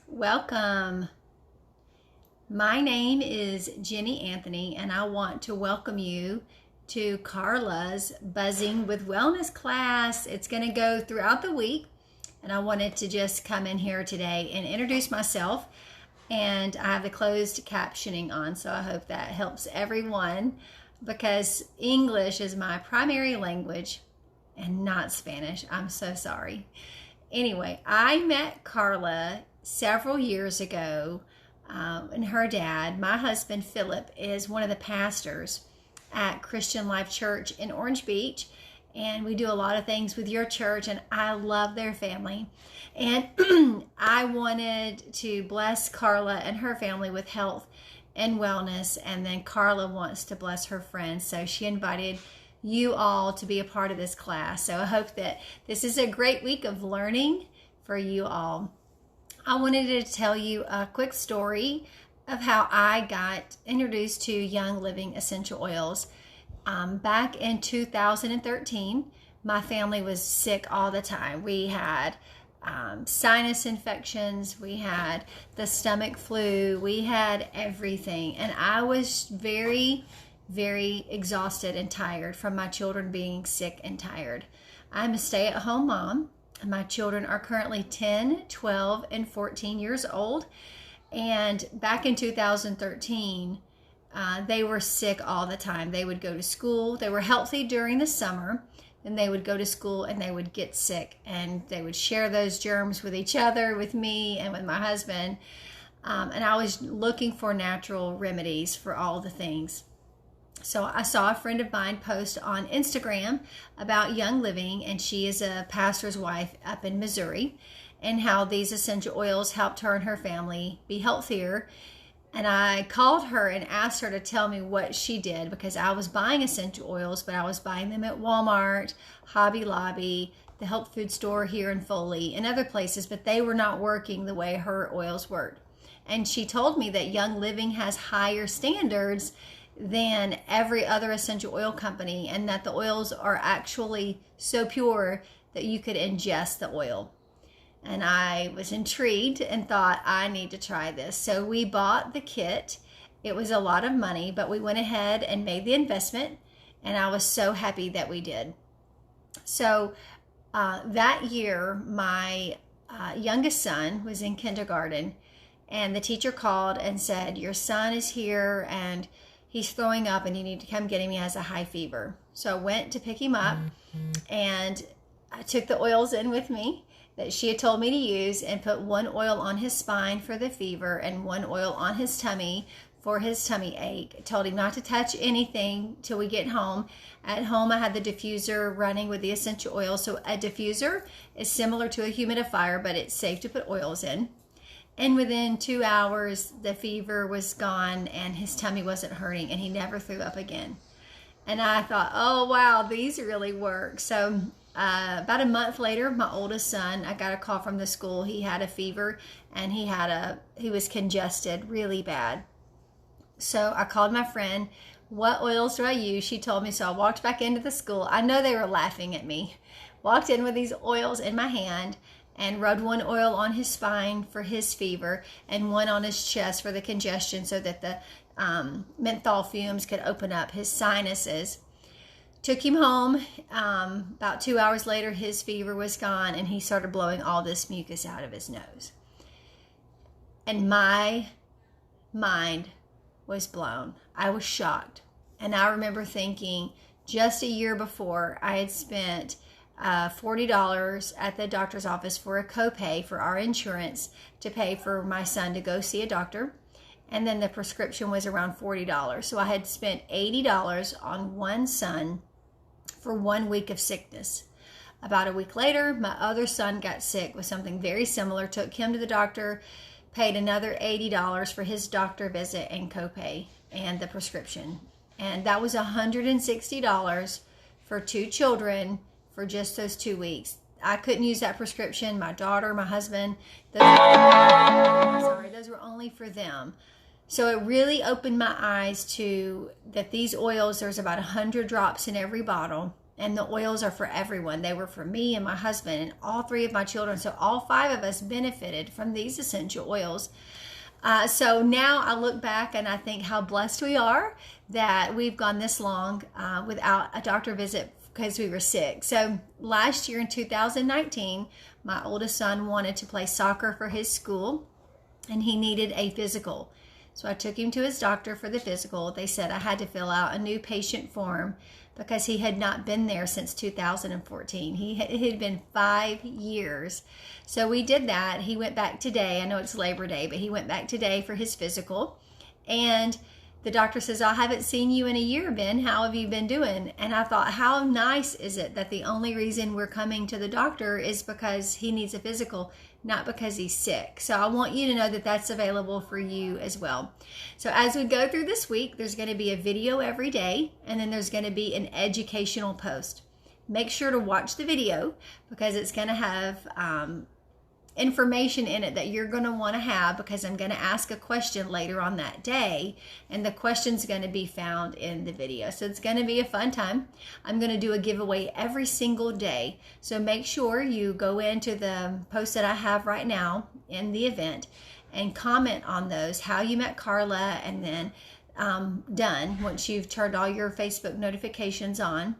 Welcome. My name is Jenny Anthony, and I want to welcome you to Karla's Buzzing with Wellness class. It's going to go throughout the week, and I wanted to just come in here today and introduce myself. And I have the closed captioning on, so I hope that helps everyone because English is my primary language and not Spanish. I'm so sorry. Anyway, I met Karla several years ago, and her dad, my husband Philip, is one of the pastors at Christian Life Church in Orange Beach, and we do a lot of things with your church, and I love their family. And I wanted to bless Karla and her family with health and wellness, and then Karla wants to bless her friends, so she invited you all to be a part of this class. So I hope that this is a great week of learning for you all. I wanted to tell you a quick story of how I got introduced to Young Living essential oils. Back in 2013, my family was sick all the time. We had sinus infections, we had the stomach flu, we had everything. And I was very exhausted and tired from my children being sick and tired. I'm a stay-at-home mom. My children are currently 10, 12, and 14 years old. And back in 2013, they were sick all the time. They would go to school. They were healthy during the summer. Then they would go to school and they would get sick. And they would share those germs with each other, with me, and with my husband. And I was looking for natural remedies for all the things. So I saw a friend of mine post on Instagram about Young Living, and she is a pastor's wife up in Missouri, and how these essential oils helped her and her family be healthier. And I called her and asked her to tell me what she did, because I was buying essential oils, but I was buying them at Walmart, Hobby Lobby, the health food store here in Foley, and other places, but they were not working the way her oils worked. And she told me that Young Living has higher standards than every other essential oil company, and that the oils are actually so pure that you could ingest the oil. And I was intrigued and thought, I need to try this. So we bought the kit. It was a lot of money, but we went ahead and made the investment, and I was so happy that we did. So that year, my youngest son was in kindergarten, and the teacher called and said, your son is here and he's throwing up and you need to come get him. He has a high fever. So I went to pick him up, and I took the oils in with me that she had told me to use, and put one oil on his spine for the fever and one oil on his tummy for his tummy ache. I told him not to touch anything till we get home. At home, I had the diffuser running with the essential oil. So a diffuser is similar to a humidifier, but it's safe to put oils in. And within 2 hours, the fever was gone and his tummy wasn't hurting, and he never threw up again. And I thought, oh, wow, these really work. So about a month later, my oldest son, I got a call from the school. He had a fever, and he was congested really bad. So I called my friend, what oils do I use? She told me, so I walked back into the school. I know they were laughing at me. Walked in with these oils in my hand, and rubbed one oil on his spine for his fever and one on his chest for the congestion, so that the menthol fumes could open up his sinuses. Took him home. About 2 hours later, his fever was gone, and he started blowing all this mucus out of his nose. And my mind was blown. I was shocked. And I remember thinking, just a year before, I had spent $40 at the doctor's office for a copay for our insurance to pay for my son to go see a doctor. And then the prescription was around $40. So I had spent $80 on one son for 1 week of sickness. About a week later, my other son got sick with something very similar, took him to the doctor, paid another $80 for his doctor visit and copay and the prescription. And that was $160 for 2 children for just those 2 weeks. I couldn't use that prescription. My daughter, my husband, those were only for them. So it really opened my eyes to that these oils, there's about 100 drops in every bottle. And the oils are for everyone. They were for me and my husband and all 3 of my children. So all 5 of us benefited from these essential oils. So now I look back and I think how blessed we are that we've gone this long without a doctor visit because we were sick. So last year in 2019, my oldest son wanted to play soccer for his school and he needed a physical. So I took him to his doctor for the physical. They said I had to fill out a new patient form because he had not been there since 2014. It had been 5 years. So we did that. He went back today. I know it's Labor Day, but he went back today for his physical. And the doctor says, I haven't seen you in a year, Ben. How have you been doing? And I thought, how nice is it that the only reason we're coming to the doctor is because he needs a physical, not because he's sick. So I want you to know that that's available for you as well. So as we go through this week, there's going to be a video every day, and then there's going to be an educational post. Make sure to watch the video because it's going to have information in it that you're going to want to have, because I'm going to ask a question later on that day, and the question's going to be found in the video. So it's going to be a fun time. I'm going to do a giveaway every single day. So make sure you go into the post that I have right now in the event and comment on those, how you met Karla, and then done once you've turned all your Facebook notifications on.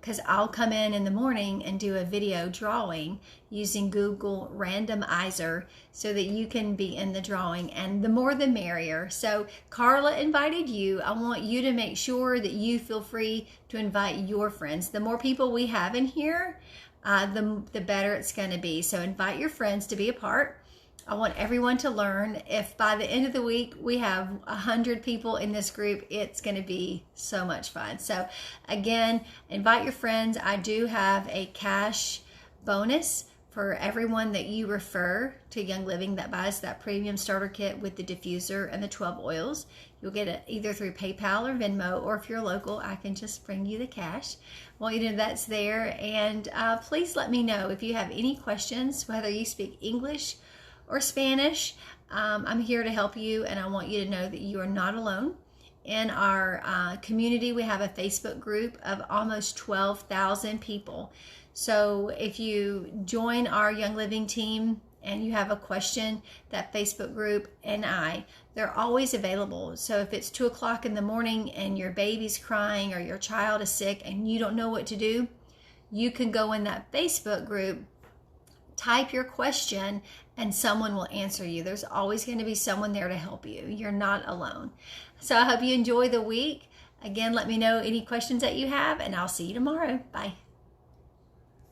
Because I'll come in the morning and do a video drawing using Google Randomizer so that you can be in the drawing, and the more the merrier. So Karla invited you. I want you to make sure that you feel free to invite your friends. The more people we have in here, the better it's going to be. So invite your friends to be a part. I want everyone to learn. If by the end of the week we have 100 people in this group, it's going to be so much fun. So again, invite your friends. I do have a cash bonus for everyone that you refer to Young Living that buys that premium starter kit with the diffuser and the 12 oils. You'll get it either through PayPal or Venmo, or if you're local, I can just bring you the cash. Well, you know that's there. And please let me know if you have any questions, whether you speak English or Spanish. I'm here to help you, and I want you to know that you are not alone. In our community, we have a Facebook group of almost 12,000 people. So if you join our Young Living team and you have a question, that Facebook group and they're always available. So if it's 2 o'clock in the morning and your baby's crying or your child is sick and you don't know what to do, you can go in that Facebook group, type your question, and someone will answer you. There's always going to be someone there to help you. You're not alone. So I hope you enjoy the week. Again, let me know any questions that you have, and I'll see you tomorrow. Bye.